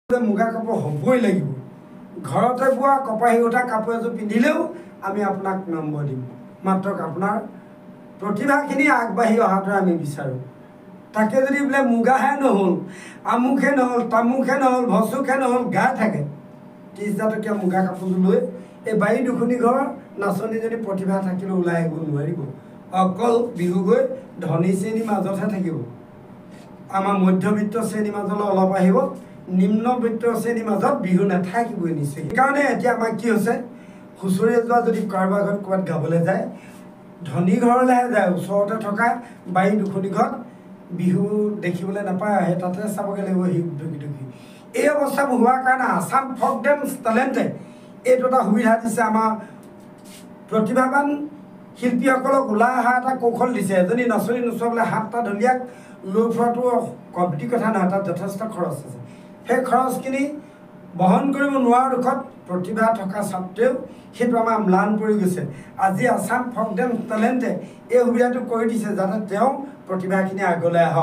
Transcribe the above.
মুগা কাপোৰ হ'বই লাগিব ঘৰতে বোৱা কপাহী উঠা কাপোৰ এযোৰ পিন্ধিলেও আমি আপোনাক নম্বৰ দিম মাত্ৰ আপোনাৰ প্ৰতিভাখিনি আগবাঢ়ি অহাটো আমি বিচাৰোঁ তাকে যদি বোলে মুগাহে নহ'ল আমুকহে নহ'ল তামুকহে নহ'ল ভচুকহে নহ'ল গাই থাকে ৩০,০০০ টকীয়া মুগা কাপোৰযোৰ লৈ এই বাৰী দুখনি ঘৰৰ নাচনীজনী প্ৰতিভা থাকিলেও ওলাই আহিব নোৱাৰিব অকল বিহু গৈ ধনী শ্ৰেণীৰ মাজতহে থাকিব আমাৰ মধ্যবিত্ত শ্ৰেণীৰ মাজলৈ অলপ আহিব নিম্নবিত্ত শ্ৰেণীৰ মাজত বিহু নাথাকিবই নিশ্চয় সেইকাৰণে এতিয়া আমাৰ কি হৈছে হুঁচৰি যোৱা যদি কাৰোবাৰ ঘৰত ক'ৰবাত গাবলৈ যায় ধনী ঘৰলৈহে যায় ওচৰতে থকা বাৰী দুখনি ঘৰত বিহু দেখিবলৈ নাপায় সেই তাতে চাবগৈ লাগিব সেই ঢুকি ঢুকি এই অৱস্থাবোৰ হোৱাৰ কাৰণে আসাম ফক ডেন্স টেলেণ্টে এইটো এটা সুবিধা দিছে আমাৰ প্ৰতিভাৱান শিল্পীসকলক ওলাই অহা এটা কৌশল দিছে এজনী নাচনী নচোৱাবলৈ ৭টা ঢুলীয়াক লৈ ফুৰাটো কমটি কথা নহয় তাত যথেষ্ট খৰচ আছে সেই খৰচখিনি বহন কৰিব নোৱাৰা দুখত প্ৰতিভা থকা স্বত্বেও সেইটো আমাৰ ম্লান পৰি গৈছে আজি আসাম ফক ডেন্স টেলেণ্টে এই সুবিধাটো কৰি দিছে যাতে তেওঁ প্ৰতিভাখিনি আগলৈ আহক